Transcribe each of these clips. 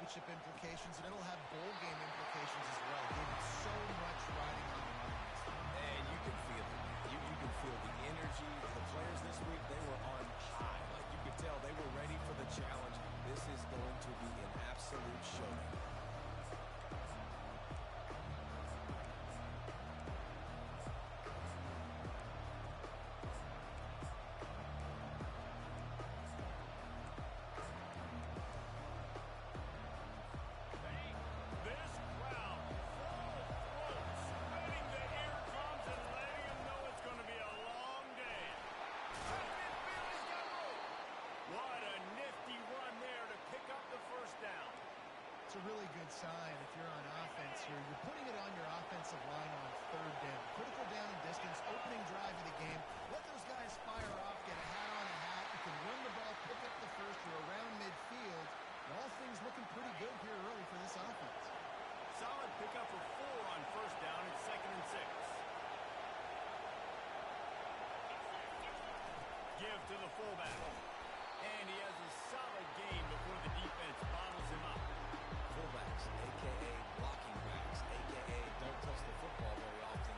championship implications, and it'll have bowl game implications as well. Given so much riding on the line. And you can feel it. You can feel the energy. The players this week, they were on high. Like you could tell, they were ready for the challenge. This is going to be an absolute showdown. A really good sign if you're on offense here. You're putting it on your offensive line on third down. Critical down and distance, opening drive of the game. Let those guys fire off, get a hat on a hat. You can run the ball, pick up the first. You're around midfield. And all things looking pretty good here early for this offense. Solid pickup of 4 on first down and 2nd and 6. Give to the fullback. And he has a solid game before the defense bottles him up. Fullbacks, a.k.a. blocking backs, a.k.a. don't touch the football very often,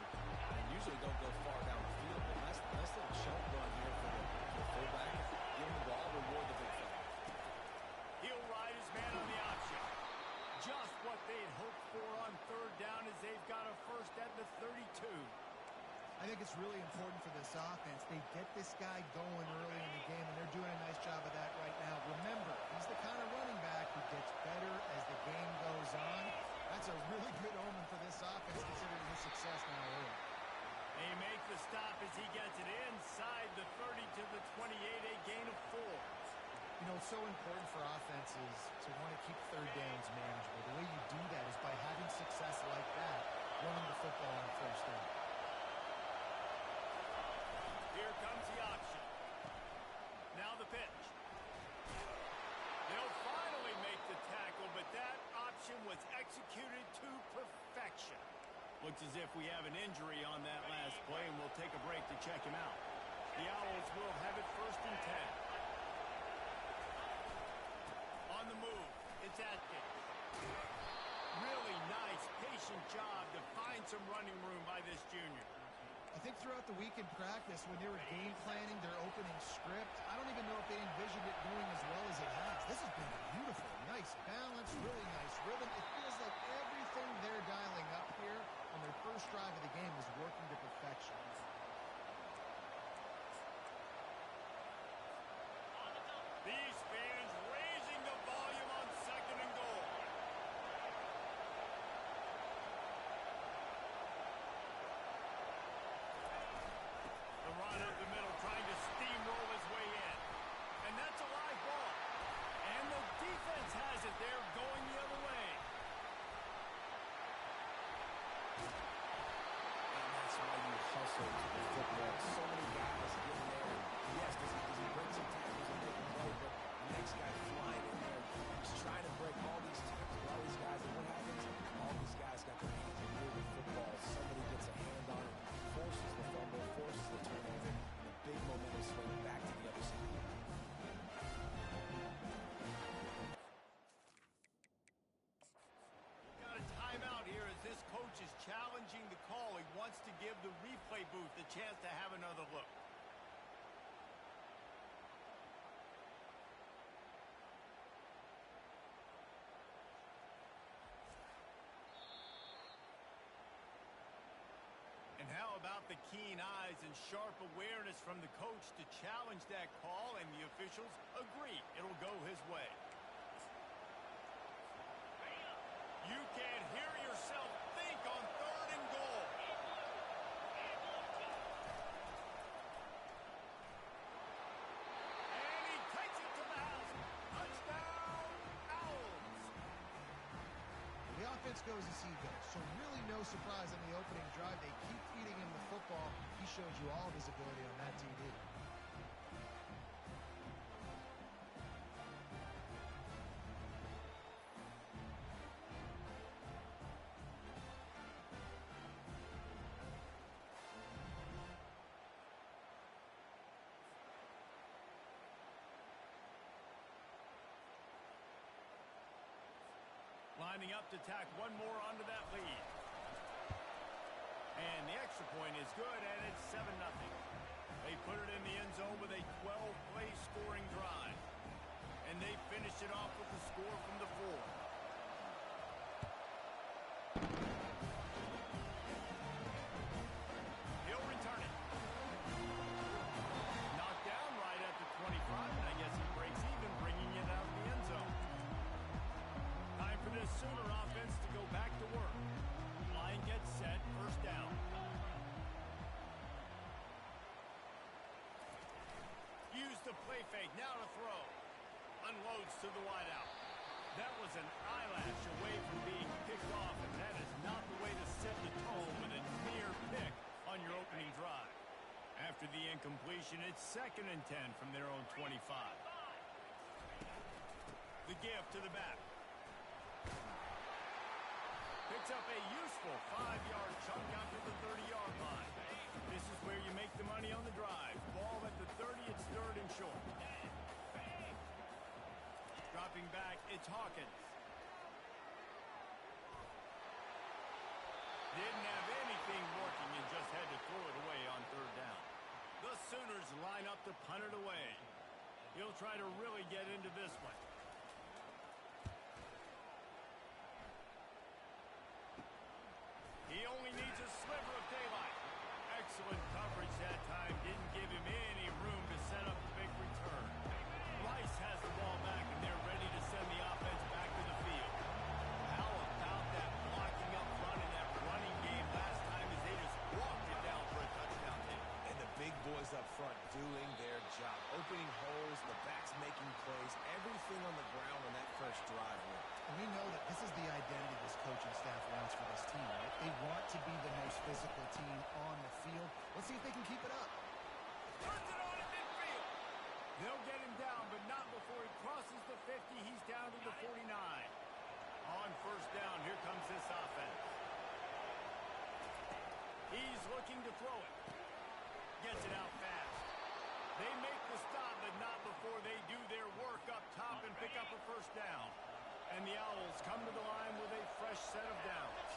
and usually don't go far down the field. But nice little jump run here for the fullback. Give him the ball, reward the big fella. He'll ride his man on the option. Just what they'd hoped for on third down as they've got a first at the 32. I think it's really important for this offense. They get this guy going early in the game, and they're doing a nice job of that right now. Remember, he's the kind of running back who gets better as the game goes on. That's a really good omen for this offense, considering his success now early. They make the stop as he gets it inside the 30 to the 28, a gain of 4. You know, it's so important for offenses to want to keep third downs manageable. The way you do that is by having success like that, running the football on first down. Here comes the option. Now the pitch. They'll finally make the tackle, but that option was executed to perfection. Looks as if we have an injury on that last play, and we'll take a break to check him out. The Owls will have it 1st and 10. On the move, it's Atkins. Really nice, patient job to find some running room by this junior. I think throughout the week in practice, when they were game planning their opening script, I don't even know if they envisioned it going as well as it has. This has been beautiful. Nice balance, really nice rhythm. It feels like everything they're dialing up here on their first drive of the game is working to perfection. These fans raising the volume on 2nd and goal. The run up the middle, trying to steamroll his way in. And that's a live ball. And the defense has it there, going the other way. And that's why you hustle to the football. So many guys getting there. Yes, does he break some tackles and make a play, but the next guy flying in there. He's trying to break all these tackles, all these guys. And what happens? All these guys got their hands in real with football. Somebody gets a hand on it, forces the fumble, forces the turnover, and a big momentum swing back to the other side. Got a timeout here as this coach is challenging the call. He wants to give the replay booth the chance to have another look. And how about the keen eyes and sharp awareness from the coach to challenge that call, and the officials agree it'll go his way. You can hear yourself think on 3rd and goal. And he takes it to the house. Touchdown, Owls. The offense goes as he goes, so really no surprise on the opening drive. They keep feeding him the football. He showed you all of his ability on that TD. lining up to tack one more onto that lead. And the extra point is good, and it's 7-0. They put it in the end zone with a 12-play scoring drive. And they finish it off with the score from the 4. He'll return it. Knocked down right at the 25, and I guess he breaks even, bringing it out of the end zone. Time for this Sooner offense to go back to work. Line gets set, first down. Use the play fake, now to throw. Unloads to the wideout. That was an eyelash away from being picked off, and that is not the way to set the tone with a near pick on your opening drive. After the incompletion, it's 2nd and 10 from their own 25. The give to the back. Picks up a useful 5-yard chunk out to the 30-yard line. This is where you make the money on the drive. Ball at the 30, it's 3rd and short. Dropping back, it's Hawkins. Didn't have anything working and just had to throw it away on 3rd down. The Sooners line up to punt it away. He'll try to really get into this one. He only needs a sliver of daylight. Excellent coverage that time. Didn't give him any room to set up the big return. Rice has the ball back, and they're ready to send the offense back to the field. How about that blocking up front in that running game last time as they just walked it down for a touchdown hit? And the big boys up front doing their job. Opening holes, the backs making plays, everything on the ground on that first drive win. And we know that this is the identity this coaching staff wants for this team, right? They want to be the most physical team on the field. Let's see if they can keep it up. Turns it on in midfield. They'll get him down, but not before he crosses the 50. He's down to the 49. On first down, here comes this offense. He's looking to throw it. Gets it out fast. They make the stop, but not before they do their work up top and pick up a first down. And the Owls come to the line with a fresh set of downs.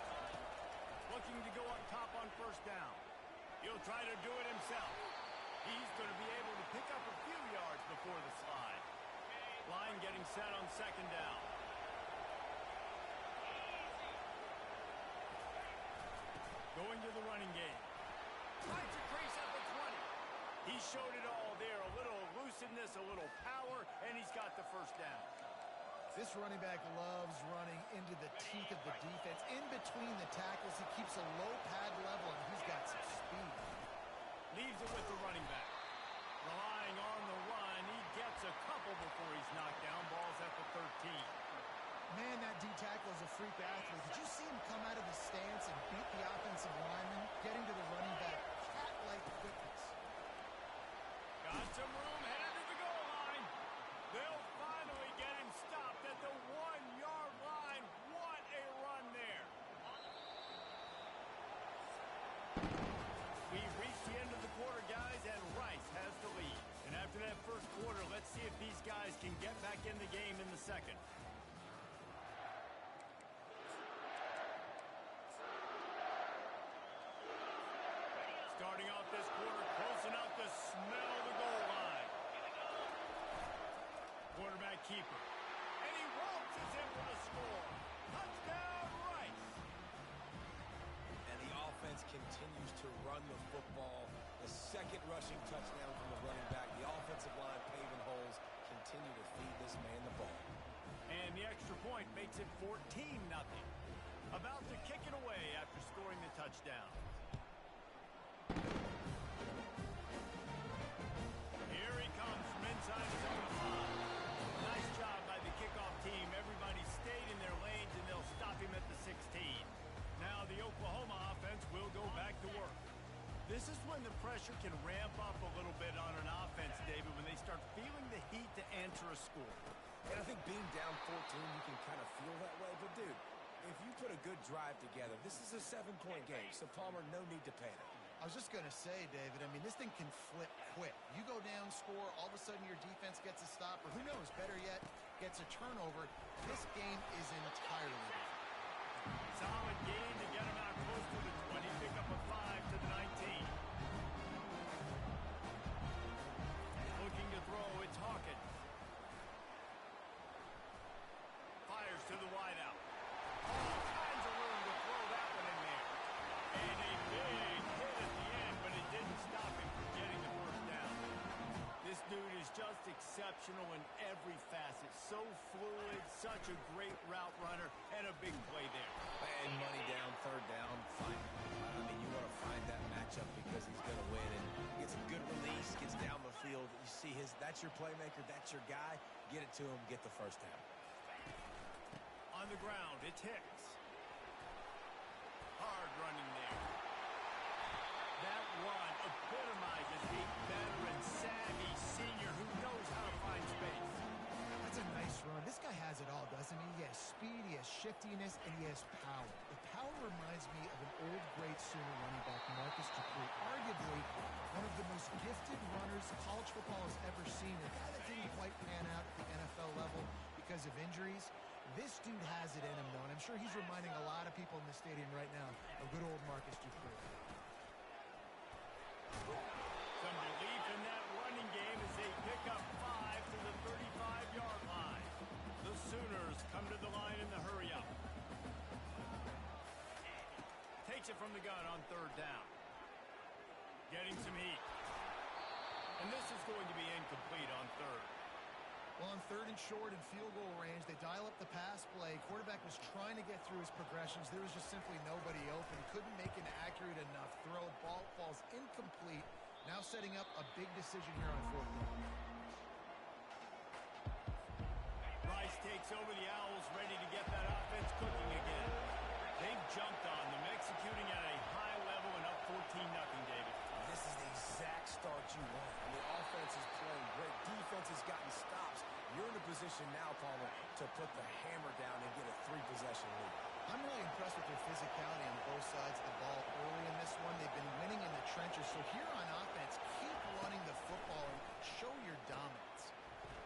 Looking to go up top on first down. He'll try to do it himself. He's going to be able to pick up a few yards before the slide. Line getting set on 2nd down. Going to the running game. Finds a crease at the 20. He showed it all there. A little elusiveness, a little power, and he's got the first down. This running back loves running into the teeth of the defense. In between the tackles, he keeps a low pad level, and he's got some speed. Leaves it with the running back. Relying on the run, he gets a couple before he's knocked down. Ball's at the 13. Man, that D tackle is a freak athlete. Did you see him come out of the stance and beat the offensive lineman, getting to the running back? Cat-like quickness. Got some room, headed to the goal line. They'll finally get him stopped at the 1-yard line. What a run there. We've reached the end of the quarter, guys, and Rice has the lead. And after that first quarter, let's see if these guys can get back in the game in the second. Starting off this quarter, close enough to smell the goal line. Quarterback keeper. And he waltzes in for the score. Touchdown, Rice. And the offense continues to run the football. The second rushing touchdown from the running back. The offensive line paving holes. Continue to feed this man the ball. And the extra point makes it 14-0. About to kick it away after scoring the touchdown. Here he comes from inside his own 5. Nice job by the kickoff team. Everybody stayed in their lanes, and they'll stop him at the 16. Now the Oklahoma offense will go back to work. This is when the pressure can ramp up a little bit on an offense, David, when they start feeling the heat to answer a score. And I think being down 14, you can kind of feel that way. But, dude, if you put a good drive together, this is a 7-point game. So, Palmer, no need to panic. I was just going to say, David, I mean, this thing can flip quick. You go down, score, all of a sudden your defense gets a stop, or who knows, better yet, gets a turnover. This game is entirely different. Solid gain to get him out close to the 20. Pick up a 5 to the 19. Looking to throw, it's Hawkins. Fires to the wideout. All kinds of room to throw that one in there. And a big hit at the end, but it didn't stop him from getting the first down. This dude is just exceptional in every facet. So fluid, such a great route runner, and a big play there. And money down, third down, fine. I mean, you want to find that matchup because he's going to win. And gets a good release, gets down the field. You see that's your playmaker, that's your guy. Get it to him, get the first down. On the ground, it's Hicks. Hard running there. That run epitomizes a veteran, savvy senior who knows how to find space. That's a nice run. This guy has it all, doesn't he? He has speed, he has shiftiness, and he has power. The power reminds me of an old great Sooner running back, Marcus Dupree. Arguably one of the most gifted runners college football has ever seen. A guy that didn't quite pan out at the NFL level because of injuries. This dude has it in him, though, and I'm sure he's reminding a lot of people in the stadium right now of good old Marcus Dupree. Some relief in that running game as they pick up 5 to the 35-yard line. The Sooners come to the line in the hurry-up. Takes it from the gun on third down. Getting some heat. And this is going to be incomplete on third. Well, on third and short and field goal range, they dial up the pass play. Quarterback was trying to get through his progressions. There was just simply nobody open. Couldn't make an accurate enough throw. Ball falls incomplete. Now setting up a big decision here on fourth down. Rice takes over the Owls, ready to get that offense cooking again. They've jumped on them, executing at a high level and up 14-0, David. This is the exact start you want. I mean, offense is playing great. Defense has gotten stops. You're in a position now, Palmer, to put the hammer down and get a 3-possession lead. I'm really impressed with their physicality on both sides of the ball early in this one. They've been winning in the trenches. So here on offense, keep running the football and show your dominance.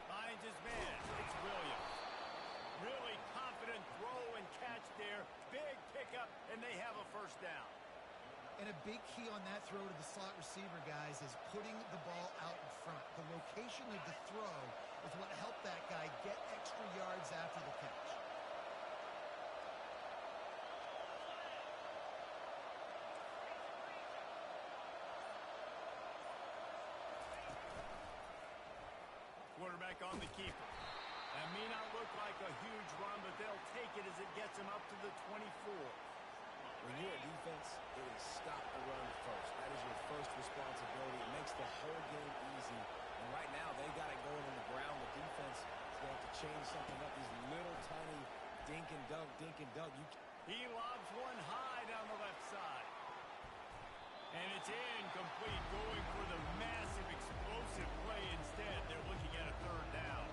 Finds his man. It's Williams. Really confident throw and catch there. Big pickup, and they have a first down. And a big key on that throw to the slot receiver, guys, is putting the ball out in front. The location of the throw is what helped that guy get extra yards after the catch. Quarterback on the keeper. That may not look like a huge run, but they'll take it as it gets him up to the 24. When you're a defense, it is stop the run first. That is your first responsibility. It makes the whole game easy. And right now, they got it going on the ground. The defense is going to have to change something up. These little tiny dink and dunk, dink and dunk. He lobs one high down the left side. And it's incomplete, going for the massive explosive play instead. They're looking at a third down.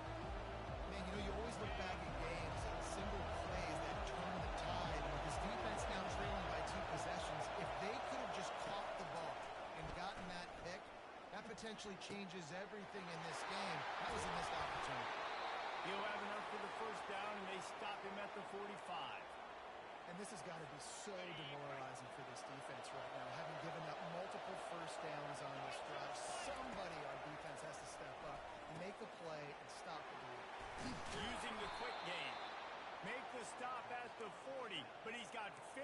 Man, you know, you always look back at games at single plays that turn the tide. With this defense now trailing by 2 possessions, if they could have just caught the ball and gotten that pick, that potentially changes everything in this game. That was a missed opportunity. He'll have enough for the first down, and they stop him at the 45. And this has got to be so demoralizing for this defense right now, having given up multiple first downs on this drive. Somebody on defense has to step up, make a play, and stop the bleed. Using the quick game. Make the stop at the 40, but he's got 15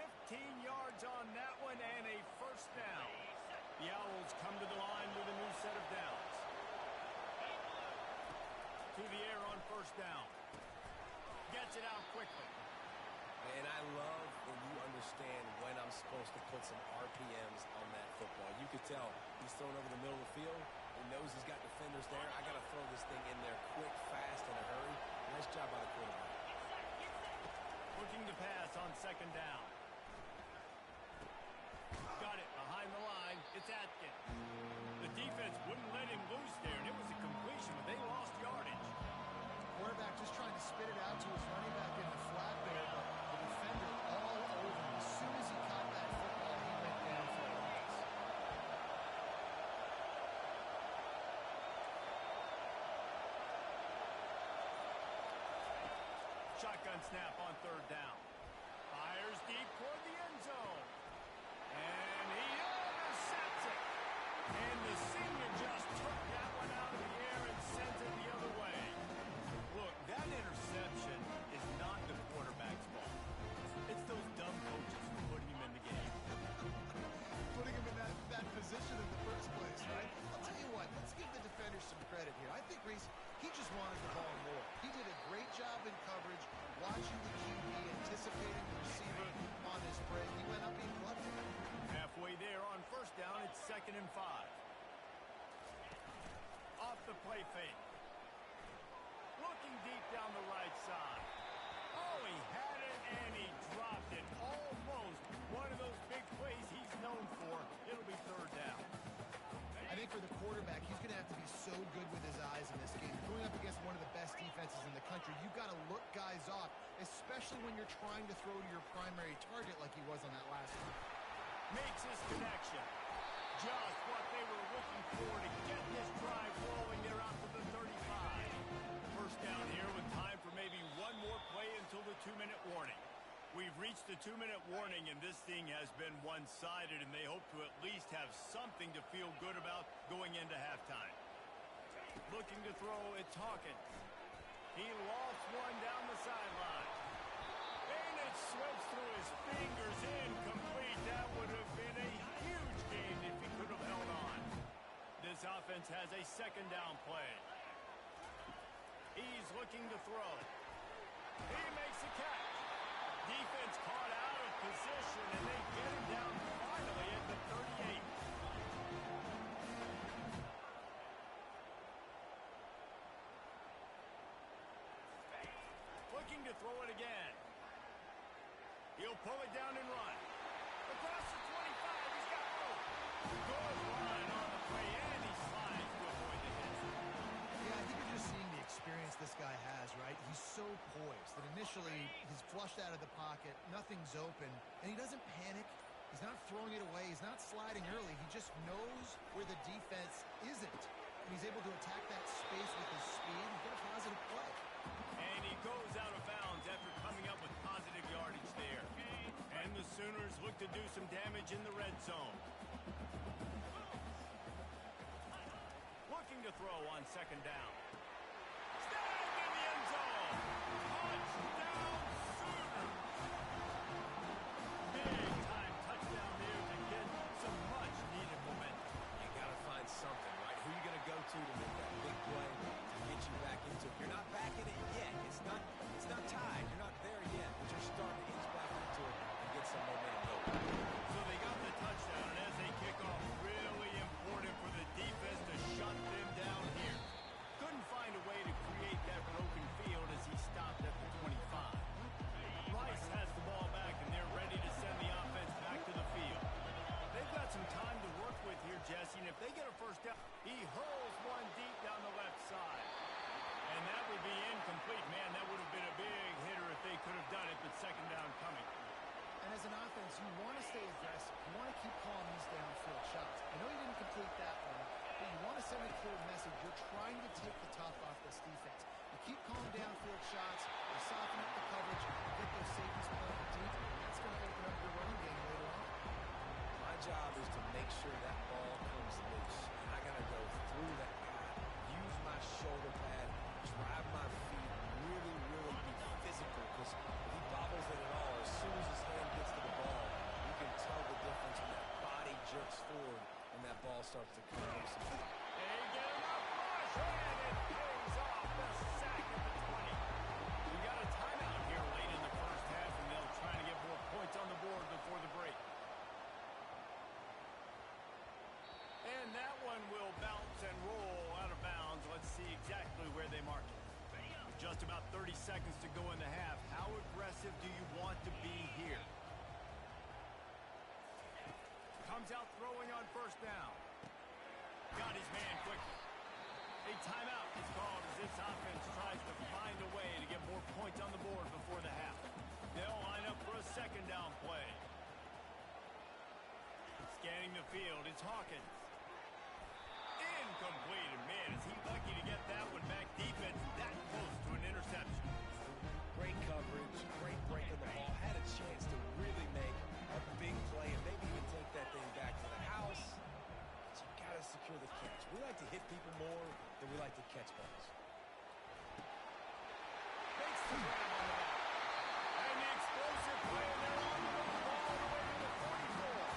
yards on that one and a first down. The Owls come to the line with a new set of downs. To the air on first down. Gets it out quickly. And I love when you understand when I'm supposed to put some RPMs on that football. You could tell he's thrown over the middle of the field. He knows he's got defenders there. I got to throw this thing in there quick, fast, in a hurry. Nice job by the quarterback. Looking to pass on second down. Got it behind the line. It's Atkins. The defense wouldn't let him loose there, and it was a completion, but they lost yardage. Quarterback just trying to spit it out to his running back in the flat there, but the defender all over him. As soon as he caught that football, he went down for a loss. Shotgun snap on third down. A Fires deep toward the end zone. And he intercepts it. And the senior just took that one out of the air and sends it the other way. Look, that interception is not the quarterback's fault. It's those dumb coaches putting him in the game. Putting him in that position in the first place, right? I'll tell you what, let's give the defenders some credit here. I think Reese, he just wanted the ball more. He did a great job in coverage, watching the QB, anticipating the receiver on his break. He went up, he plucked it. Halfway there on first down, it's 2nd and 5. Off the play fake. Looking deep down the right side. Oh, he had it and he dropped it. Almost one of those big plays he's known for. It'll be 3rd down. I think for the quarterback, he's going to have to be so good with his eyes in this game. Going up against one of the best defenses in the country, you've got to look guys off, especially when you're trying to throw to your primary target like he was on that last one. Makes his connection. Just what they were looking for to get this drive rolling. They're out to the 35. First down here with time for maybe one more play until the 2-minute warning. We've reached the 2-minute warning, and this thing has been one-sided, and they hope to at least have something to feel good about going into halftime. Looking to throw, it's Hawkins. He lofts one down the sideline. And it slips through his fingers, incomplete. That would have been a huge gain if he could have held on. This offense has a 2nd down play. He's looking to throw. He makes a catch. Defense caught out of position, and they get him down finally at the 38. Looking to throw it again. He'll pull it down and run. Across the 25, he's got room. Good run on the play, and he slides to avoid the hit. Yeah, I think you're just seeing the experience this guy has, right? He's so poised that initially he's flushed out of the pocket, nothing's open, and he doesn't panic. He's not throwing it away. He's not sliding early. He just knows where the defense isn't. And he's able to attack that space with his speed and get a positive play. And he goes out of bounds after coming up with positive yardage there. And the Sooners look to do some damage in the red zone. Looking to throw on 2nd down. Snagged in the end zone. Touchdown, Sooners. Big-time touchdown there to get some much-needed momentum. You got to find something, right? Who are you going to go to make that big play to get you back into it? You're not back in it yet. It's not tied. You're not there yet, but you're starting to ease back into it and get some momentum going. So they got the touchdown, and as they kick off, really important for the defense to shut them down here. Couldn't find a way to create that broken field as he stopped at the 25. Rice has the ball back, and they're ready to send the offense back to the field. They've got some time to work with here, Jesse, and if they get a first down, he hurls one deep down the left side. And that would be incomplete. Man, that would have been a big hitter if they could have done it, but 2nd down coming. And as an offense, you want to stay aggressive. You want to keep calling these downfield shots. I know you didn't complete that one, but you want to send a clear message. You're trying to take the top off this defense. You keep calling downfield shots, you soften up the coverage, you get those safeties playing deep, and that's going to open up your running game later on. My job is to make sure that ball comes loose. And I got to go through that guy, use my shoulder pad, drive my feet, really, really be physical, because if he bobbles it at all, as soon as his hand gets to the ball, you can tell the difference when that body jerks forward and that ball starts to come loose. They get him up, rush, and it pays off the sack at the 20. We got a timeout here late in the first half, and they'll try to get more points on the board before the break. And that one will bounce and roll out of bounds. Let's see exactly where they mark it. Just about 30 seconds to go in the half. How aggressive do you want to be here? Comes out throwing on first down. Got his man quickly. A timeout is called as this offense tries to find a way to get more points on the board before the half. They'll line up for a 2nd down play. Scanning the field, it's Hawkins. Incomplete, and man, is he lucky to get that one back. Defense that close to an interception. Great coverage, great break of the ball. Had a chance to the grab on the back. And the explosive play, and they're on the move all the way to the 44.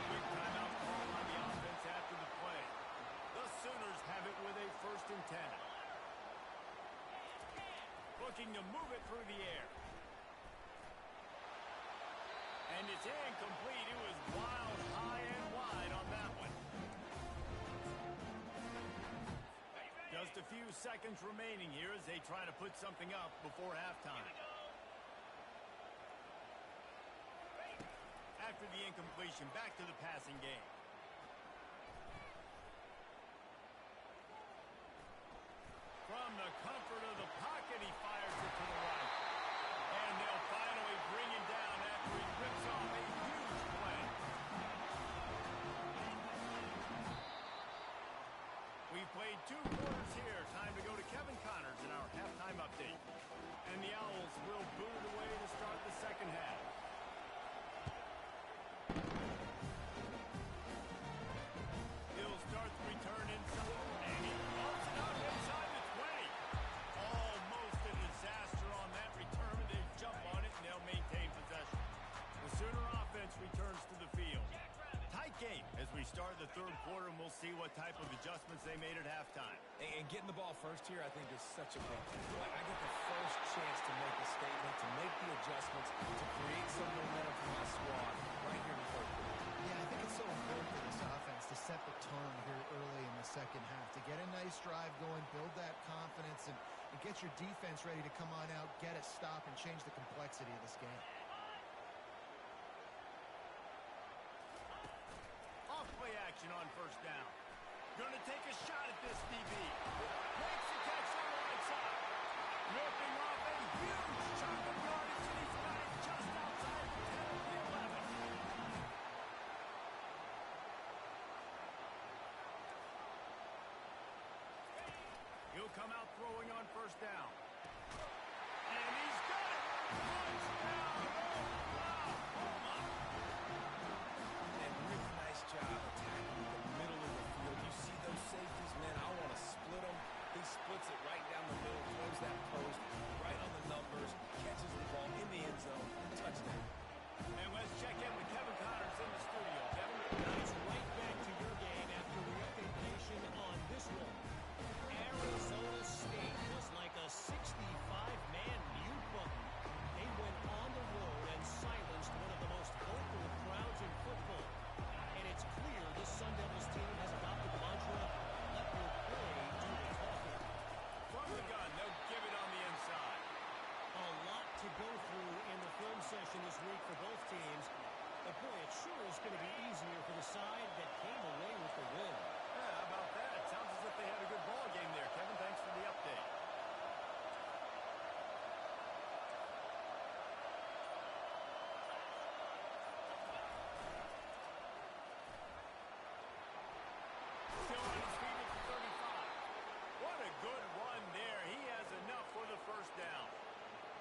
Quick timeout call on the offense after the play. The Sooners have it with a 1st and 10. Looking to move it through the air. And it's incomplete. It was wild, high, and wide on that one. Just a few seconds remaining here as they try to put something up before halftime. After the incompletion, back to the passing game. From the comfort of the pocket, he fires it to the right. And they'll finally bring him down after he rips off a huge play. We've played 2 quarters here. Time to go to Kevin Connors in our halftime update. And the Owls will boot it away to start the second half. He'll start the return inside. And he bumps it up inside the 20. Almost a disaster on that return. They jump on it and they'll maintain possession. The Sooner offense returns to the field. Tight game as we start the 3rd quarter, and we'll see what type of adjustments they made at halftime. And getting the ball first here, I think, is such a big thing. I get the first chance to make a statement, to make the adjustments, to create some momentum for my squad right here in the 3rd quarter. Yeah, I think it's so important for this offense to set the tone here early in the second half, to get a nice drive going, build that confidence, and get your defense ready to come on out, get a stop, and change the complexity of this game. Off-play action on 1st down. Gonna take a shot at this DB. Makes the catch on the right side. Ripping off a huge chunk of yardage, and he's got it just outside the 10 of the 11. He'll come out throwing on 1st down. And he's got it! Touchdown, Oklahoma! And really nice job attacking the middle of the field. You see those safeties, man, I want to split them. He splits it right down the middle, throws that post, right on the numbers, catches the ball in the end zone, touchdown. And let's check in with Kevin Connors in the studio. Kevin? Guys, right back to your game after we update the nation on this one. Arizona State was like a 65-man mute button. They went on the road and silenced one of the most vocal crowds in football. And it's clear this Sun Devils team has adopted the mantra, let your play do the talking. From the gun, they'll give it on the inside. A lot to go through in the film session this week for both teams. But boy, it sure is going to be easier for the side that came away with the win. Yeah, how about that? It sounds as if they had a good ball game there. Kevin, thanks for the update. Still on his feet at the 35. What a good run there. He has enough for the 1st down.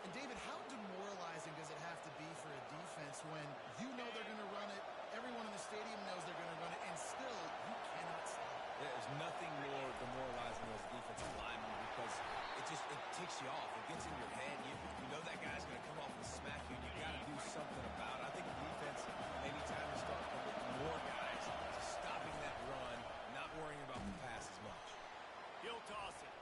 And David, how demoralizing does it have to be for a defense when you know they're going to run it, everyone in the stadium knows they're going to run it, and still you cannot stop it? There's nothing more demoralizing as a defensive lineman because it ticks you off. It gets in your head. You know that guy's going to come off and smack you, and you got to do something about it. I think the defense, maybe time to start with more guys, stopping that run, not worrying about the pass as much. He'll toss it.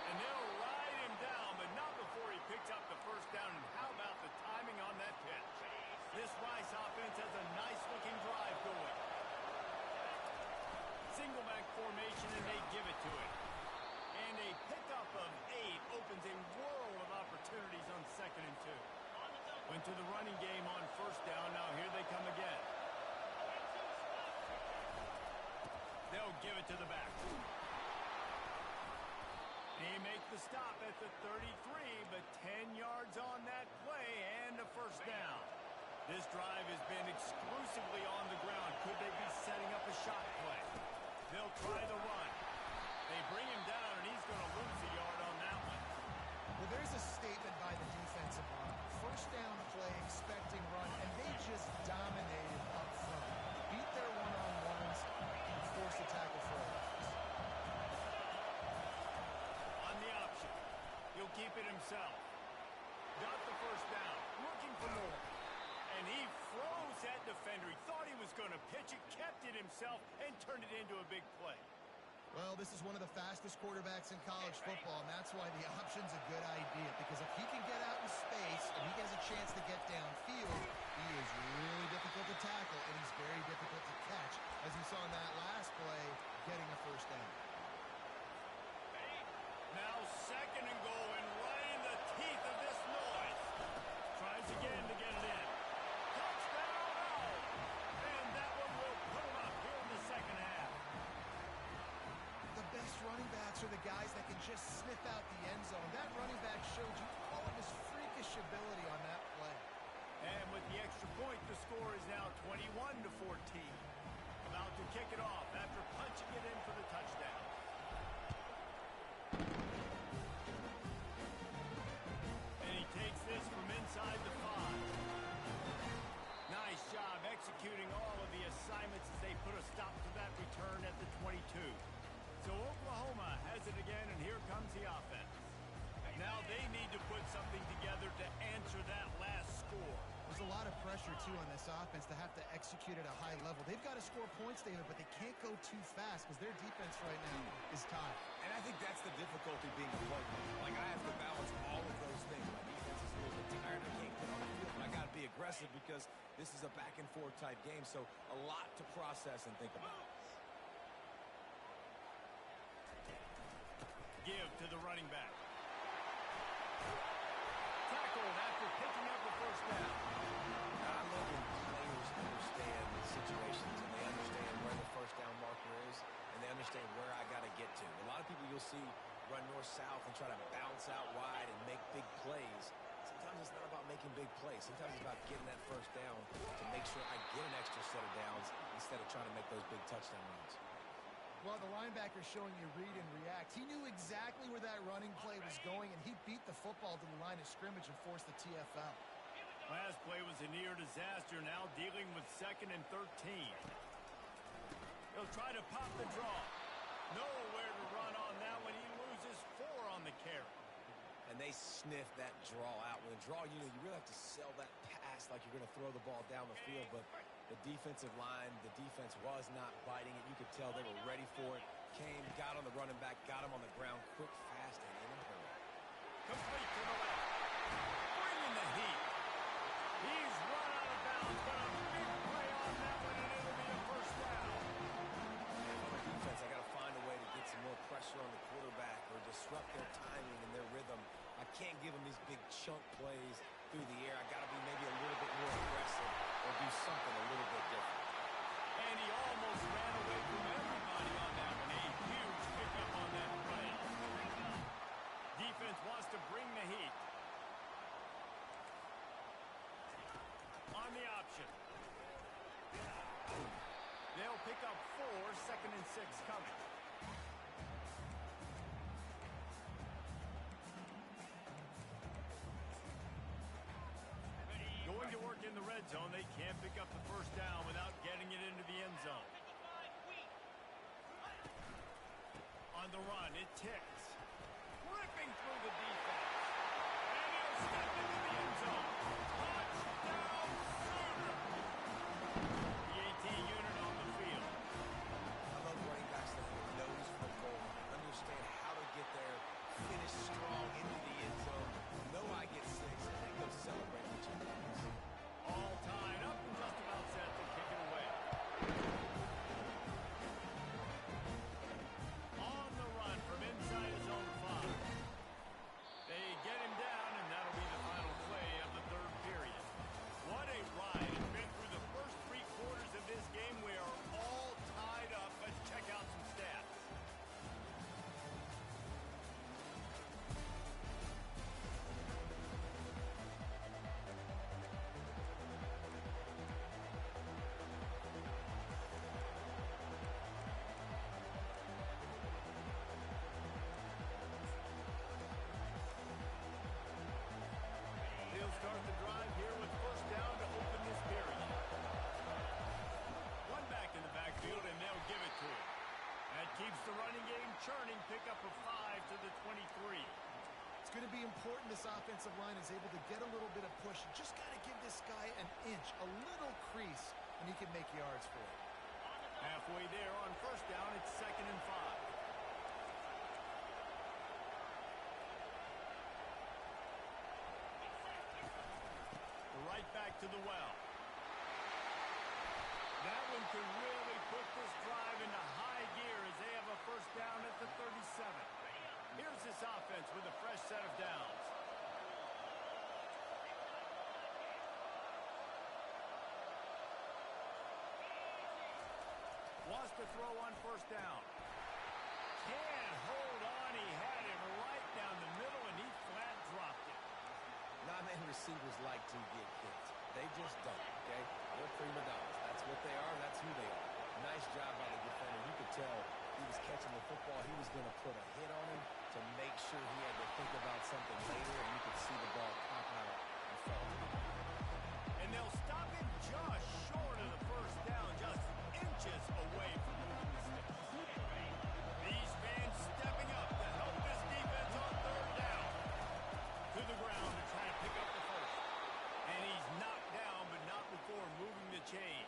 And they'll ride him down, but not before he picks up the 1st down. And how about the timing on that pitch? This Rice offense has a nice-looking drive going. Single back formation, and they give it to him. And a pickup of 8 opens a world of opportunities on 2nd and 2. Went to the running game on 1st down. Now here they come again. They'll give it to the back. They make the stop at the 33, but 10 yards on that play and a 1st down. This drive has been exclusively on the ground. Could they be setting up a shot play? They'll try the run. They bring him down, and he's going to lose a yard on that one. Well, there's a statement by the defensive line. 1st down play, expecting run, and they just dominated up front. Beat their one-on-ones and forced a tackle for a loss. On the option, he'll keep himself. Got the first down, looking for more. And he froze that defender. He thought he was going to pitch it, kept it himself, and turned it into a big play. Well, this is one of the fastest quarterbacks in college football, and that's why the option's a good idea, because if he can get out in space and he gets a chance to get downfield, he is really difficult to tackle, and he's very difficult to catch, as we saw in that last play, getting a first down. Now second and goal, and right in the teeth of this noise. Tries again to get it in. Touchdown! And that one will put him up here in the second half. The best running backs are the guys that can just sniff out the end zone. That running back showed you all of his freakish ability on that play. And with the extra point, the score is now 21-14. About to kick it off after punching it in for the touchdown. And he takes this from inside the 5. Nice job executing all of the assignments as they put a stop to that return at the 22. So Oklahoma has it again, and here comes the offense. Now they need to put something together to answer that last score. There's a lot of pressure, too, on this offense to have to execute at a high level. They've got to score points, David, but they can't go too fast because their defense right now is tied. And I think that's the difficulty being a play caller. Like, I have to balance all of those things. My defense is a little bit tired. I can't get on the field, but I got to be aggressive because this is a back-and-forth type game, so a lot to process and think about. Give to the running back. Tackled after picking up the first down. Now, I love when players understand the situations and they understand where the first down marker is and they understand where I got to get to. A lot of people you'll see run north-south and try to bounce out wide and make big plays. Sometimes it's not about making big plays. Sometimes it's about getting that first down to make sure I get an extra set of downs instead of trying to make those big touchdown runs. Well, the linebacker's showing you read and react. He knew exactly where that running play was going, and he beat the football to the line of scrimmage and forced the TFL. Last play was a near disaster, now dealing with 2nd and 13. He'll try to pop the draw. Nowhere to run on that one. He loses 4 on the carry. And they sniff that draw out. When draw, you really have to sell that pass like you're going to throw the ball down the field. But the defensive line, the defense was not biting it. You could tell they were ready for it. Came, got on the running back, got him on the ground quick, fast, and in a hurry. Complete to the left. Bringing the heat. He's run out of bounds, but a big play on that one, and it'll be a first down. And on the defense, I got to find a way to get some more pressure on the quarterback or disrupt their timing and their rhythm. I can't give them these big chunk plays through the air. I got to be maybe a little bit more aggressive or do something a little bit different. And he almost ran away from everybody on that one. A huge pickup on that play. Defense wants to bring the heat. On the option. They'll pick up 4, 2nd and 6 coming. Going to work in the red zone. They can't pick up the first down without getting it into the end zone. On the run, it ticks. Ripping through the defense. And he'll step into the end zone. Touchdown, Sooner! The 18 unit on the field. I love running backs that have a nose for the goal, understand how to get there, finish strong into the end zone, know I get 6, and then go celebrate with your friends. All tied up and just about set to kick it away. On the run from inside be important this offensive line is able to get a little bit of push. Just got to give this guy an inch, a little crease, and he can make yards for it. Halfway there on first down, it's 2nd and 5. Right back to the well. That one could really put this drive into high gear as they have a first down at the 37. Here's this offense with a fresh set of downs. Wants to throw on first down. Can't hold on. He had him right down the middle, and he flat dropped it. Non-man receivers like to get hit. They just don't, okay? They're prima donnas. That's what they are. That's who they are. Nice job by the defender. You could tell he was catching the football. He was going to put a hit on him to make sure he had to think about something later, and you could see the ball pop out and fall. And they'll stop him just short of the first down, just inches away from the stick. These fans stepping up to help this defense on third down. To the ground to try to pick up the first. And he's knocked down, but not before moving the chains.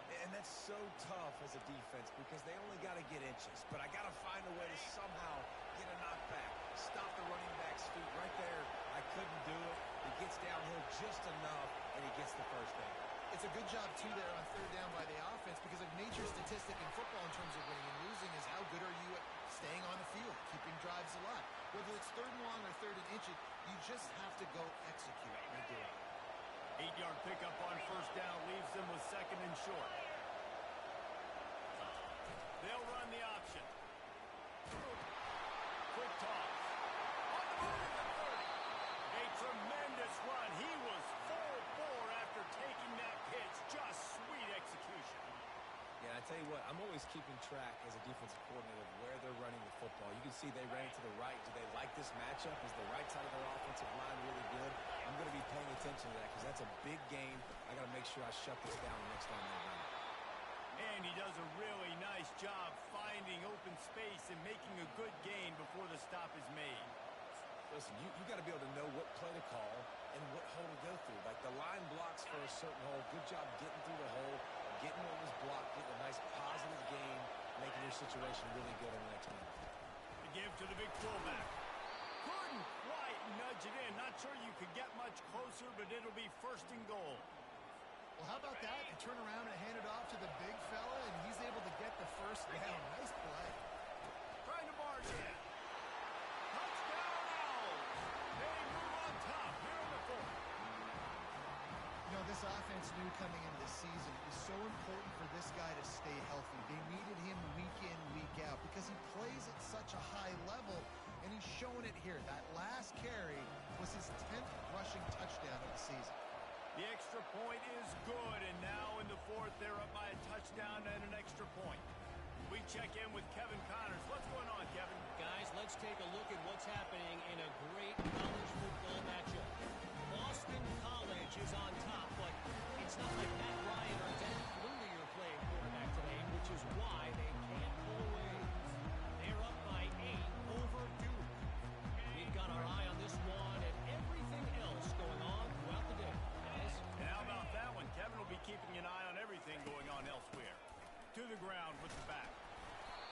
And that's so tough as a defense because they only got to get inches. But I got to find a way to somehow get a knockback. Stop the running back's feet right there. I couldn't do it. He gets downhill just enough, and he gets the first down. It's a good job, too, there on third down by the offense because a major statistic in football in terms of winning and losing is how good are you at staying on the field, keeping drives alive. Whether it's third and long or third and inches, you just have to go execute and they do it. 8-yard pickup on first down leaves them with 2nd and short. They'll run the option. Quick toss. On the move at the 30. A tremendous run. He was 4-4 after taking that pitch. Just sweet execution. Yeah, I tell you what, I'm always keeping track as a defensive coordinator of where they're running the football. You can see they ran it to the right. Do they like this matchup? Is the right side of their offensive line really good? I'm going to be paying attention to that because that's a big game. I got to make sure I shut this down the next time they run it. And he does a really nice job finding open space and making a good gain before the stop is made. Listen, you got to be able to know what play to call and what hole to go through. Like the line blocks for a certain hole. Good job getting through the hole, getting what was blocked, getting a nice positive gain, making your situation really good on the next one. The give to the big fullback. Couldn't quite nudge it in. Not sure you could get much closer, but it'll be 1st and goal. Well, how about that? They turn around and hand it off to the big fella, and he's able to get the first down. Nice play. Trying to barge in. Touchdown Owls. They move on top here in the 4th. You know, this offense knew coming into the season it was so important for this guy to stay healthy. They needed him week in, week out because he plays at such a high level, and he's showing it here. That last carry was his 10th rushing touchdown of the season. The extra point is good, and now in the 4th, they're up by a touchdown and an extra point. We check in with Kevin Connors. What's going on, Kevin? Guys, let's take a look at what's happening in a great college football matchup. Boston College is on top, but it's not like Matt Ryan or Dennis Flutie are playing quarterback today, which is why they can't pull away. They're up by 8 over Duke. We've got our eye on this one and everything else going on throughout the day. And how about that one? Kevin will be keeping an eye on everything going on elsewhere. To the ground with the back.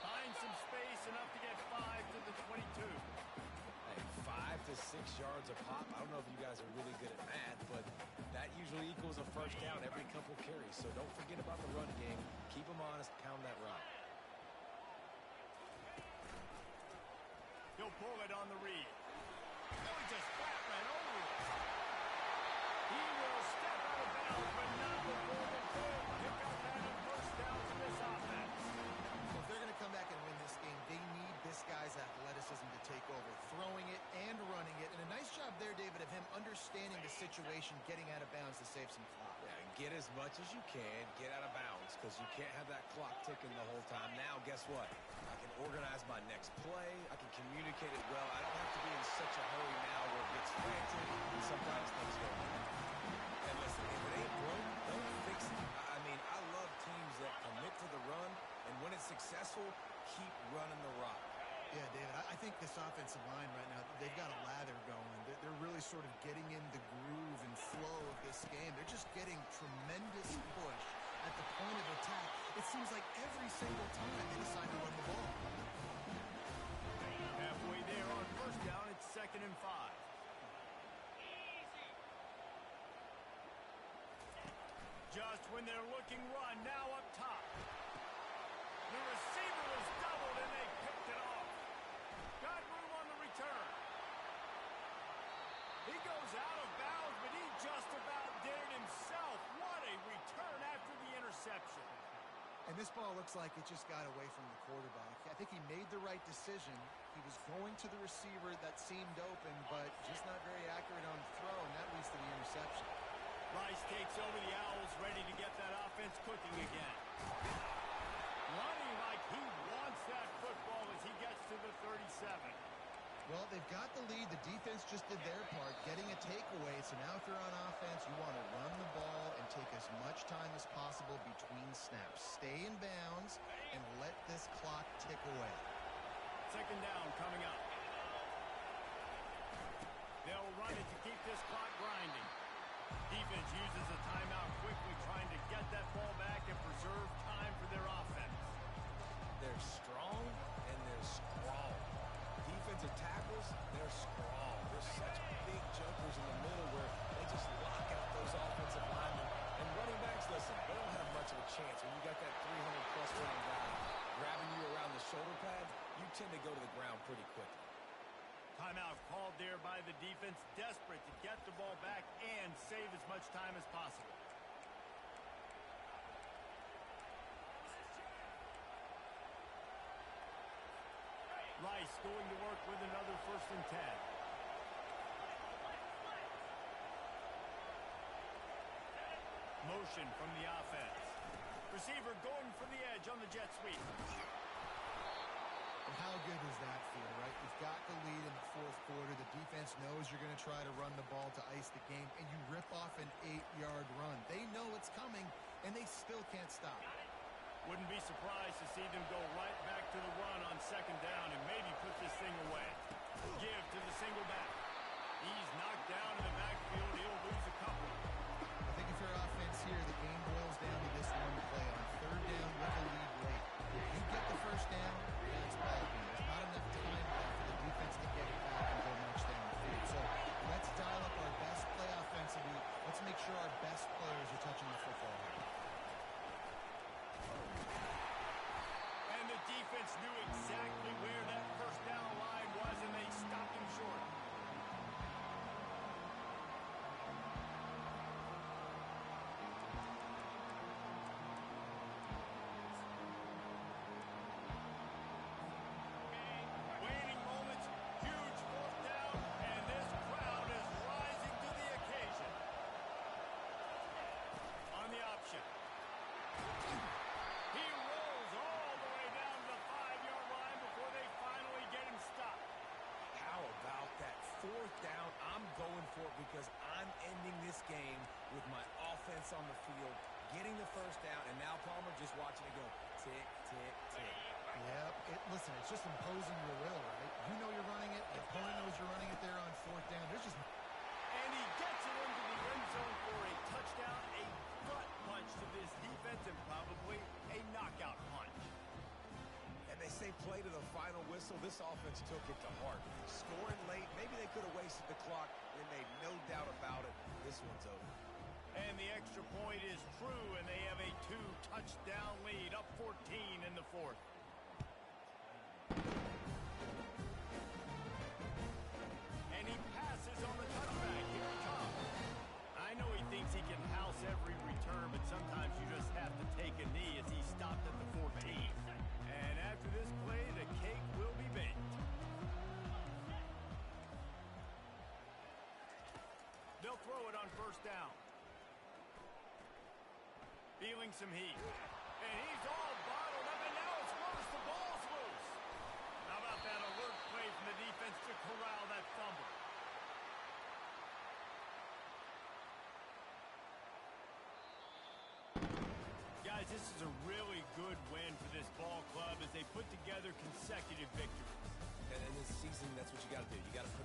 Find some space enough to get 5 to the 22. Hey, 5 to 6 yards a pop. I don't know if you guys are really good at math, but that usually equals a first down every couple carries. So don't forget about the run game. Keep them honest. Pound that rock. He'll pull it on the read. No, he just flat ran over it. He will step out of bounds, but not before the goal. Pick up that first down for this offense. If they're going to come back and win this game, they need this guy's athleticism to take over, throwing it and running it. And a nice job there, David, of him understanding the situation, getting out of bounds to save some clock. Yeah, get as much as you can, get out of bounds, because you can't have that clock ticking the whole time. Now, guess what? I can organize my next play. I can communicate it well. I don't have to be in such a hurry now where it gets frantic and sometimes things go wrong. And listen, if it ain't broke, don't fix it. I mean, I love teams that commit to the run, and when it's successful, keep running the rock. Yeah, David, I think this offensive line right now, they've got a lather going. They're really sort of getting in the groove and flow of this game. They're just getting tremendous push at the point of attack. It seems like every single time they decide to run the ball. Halfway there on first down, it's 2nd and 5. Just when they're looking run, now up top. The receiver was doubled and they picked it off. Got room on the return. He goes out of bounds, but he just about did it himself. What a return after the interception. And this ball looks like it just got away from the quarterback. I think he made the right decision. He was going to the receiver that seemed open, but just not very accurate on the throw, and that leads to the interception. Rice takes over the Owls, ready to get that offense cooking again. Running like he wants that football as he gets to the 37. Well, they've got the lead. The defense just did their part, getting a takeaway. So now if you're on offense, you want to run the ball and take as much time as possible between snaps. Stay in bounds and let this clock tick away. 2nd down coming up. They'll run it to keep this clock grinding. Defense uses a timeout quickly, trying to get that ball back and preserve time for their offense. They're strong and they're scrawl. Defensive tackles, they're scrawl. There's such big jumpers in the middle where they just lock out those offensive linemen. And running backs, listen, they don't have much of a chance. When you got that 300-plus pound guy grabbing you around the shoulder pad, you tend to go to the ground pretty quickly. Timeout called there by the defense, desperate to get the ball back and save as much time as possible. Rice going to work with another 1st and 10. Motion from the offense. Receiver going for the edge on the jet sweep. And how good does that feel, right? You've got the lead in the 4th quarter. The defense knows you're going to try to run the ball to ice the game, and you rip off an 8-yard run. They know it's coming, and they still can't stop it. Wouldn't be surprised to see them go right back to the run on 2nd down and maybe put this thing away. Give to the single back. He's knocked down in the backfield. He'll lose a couple. I think if you're offense here, the game boils down to this one play on 3rd down with a lead late. If you get the 1st down, it's ball game. There's not enough time left for the defense to get it back and go much down the field. So let's dial up our best play offensively. Let's make sure our best players are touching the football here. And the defense knew exactly where that 1st down line was, and they stopped him short. Waiting moments, huge 4th down, and this crowd is rising to the occasion. On the option. He rolls all the way down to the 5-yard line before they finally get him stopped. How about that 4th down? I'm going for it because I'm ending this game with my offense on the field, getting the 1st down, and now Palmer just watching it go tick, tick, tick. Yeah, listen, it's just imposing your will, right? You know you're running it. The opponent knows you're running it there on 4th down. There's just... And he gets it into the end zone for a touchdown, a gut punch to this defense, and probably a knockout punch. And they say play to the final whistle. This offense took it to heart. Scoring late, maybe they could have wasted the clock. They made no doubt about it. This one's over. And the extra point is true, and they have a 2-touchdown lead, up 14 in the 4th. And he passes on the touchback. Here it comes. I know he thinks he can house every return, but sometimes you just have to take a knee as he stopped at the 14. And after this play, the cake will be baked. They'll throw it on 1st down. Feeling some heat. And he's all bottled up, and now it's worse. The ball's loose. How about that alert play from the defense to corral that fumble? Guys, this This is a really good win for this ball club as they put together consecutive victories. And in this season, that's what you got to do. You got to